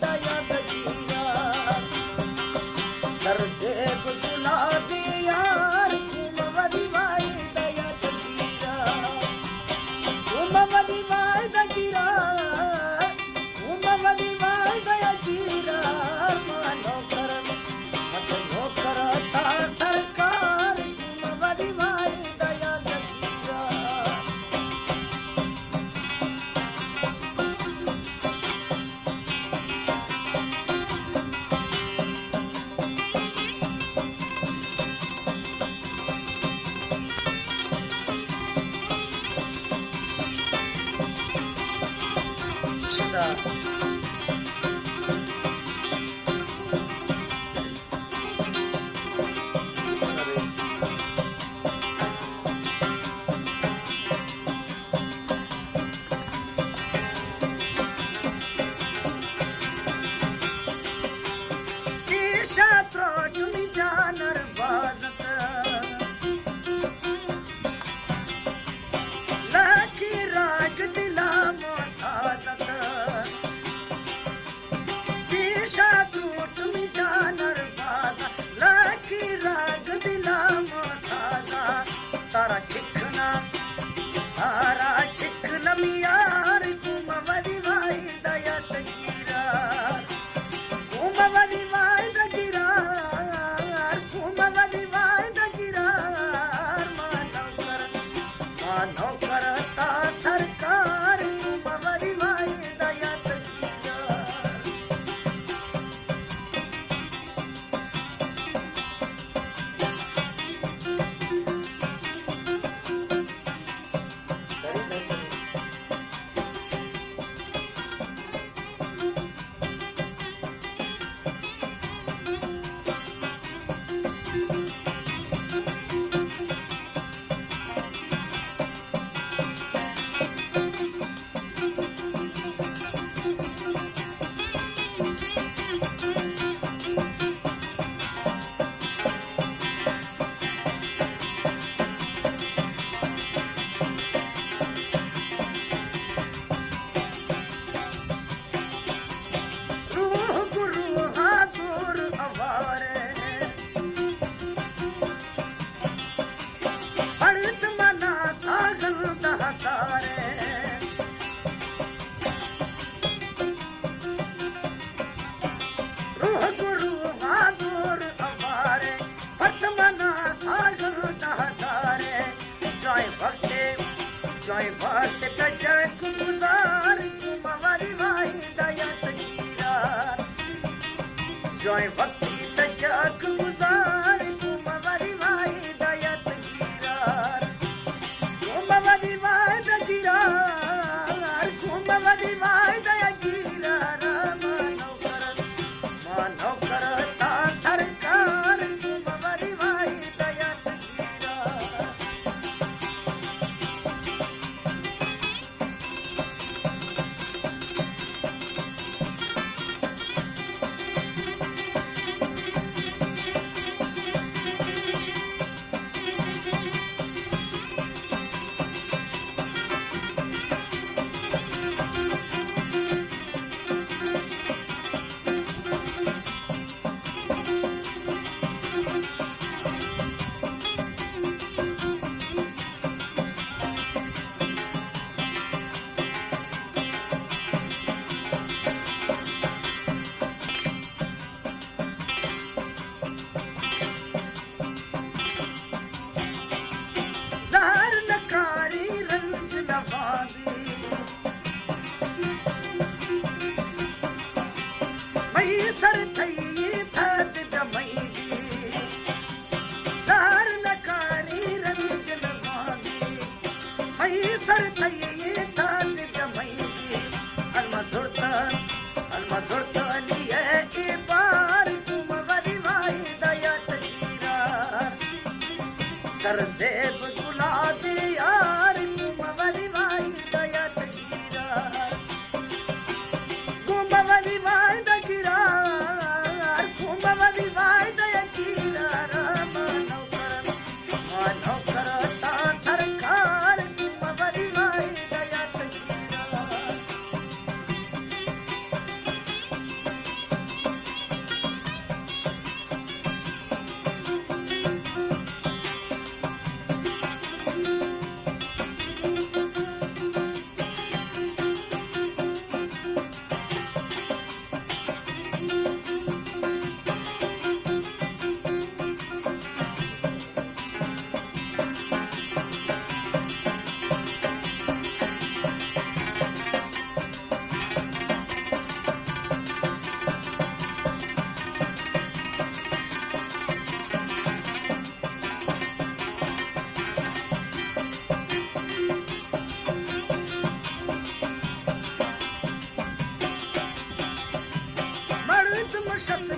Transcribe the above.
दया दजीरा सरदेव गुलाबी यार कुमवरी वाई दया दजीरा कुमवरी Y दजीरा कुमवरी Y दया जीरा मानो कर मत नो करता सरकार कुमवरी वाई दया दजीरा तारा चिकना तारा चिकन यार कुमवरी वाई दया तजीरा कुमवरी वाई दजीरा कुमवरी वाई दजीरा मानो करता सरकार कुमवरी वाई दया तजीरा जय भक्त जय गुजार कुमवरी वाई दया तजीरा जय भक्ति जय गुजार कुमवरी वाई दया तजीरा कुमवरी वाई दजीरा कुमवरी वाई दया जीरा मानो करता सरकार कुमवरी वाई दया तजीरा सर थई थद दमई सार नकारी रंग नवागी मई सर थई थद दमई अलमधुरता लिए ए बार कुमवरी वाई दया तजीरा सरदेव गुलाबी यार कुमवरी वाई दया तजीरा कुमवरी वाई दजीरा कुमवरी वाई दया जीरा मानो करता सरकार कुमवरी वाई दया तजीरा सत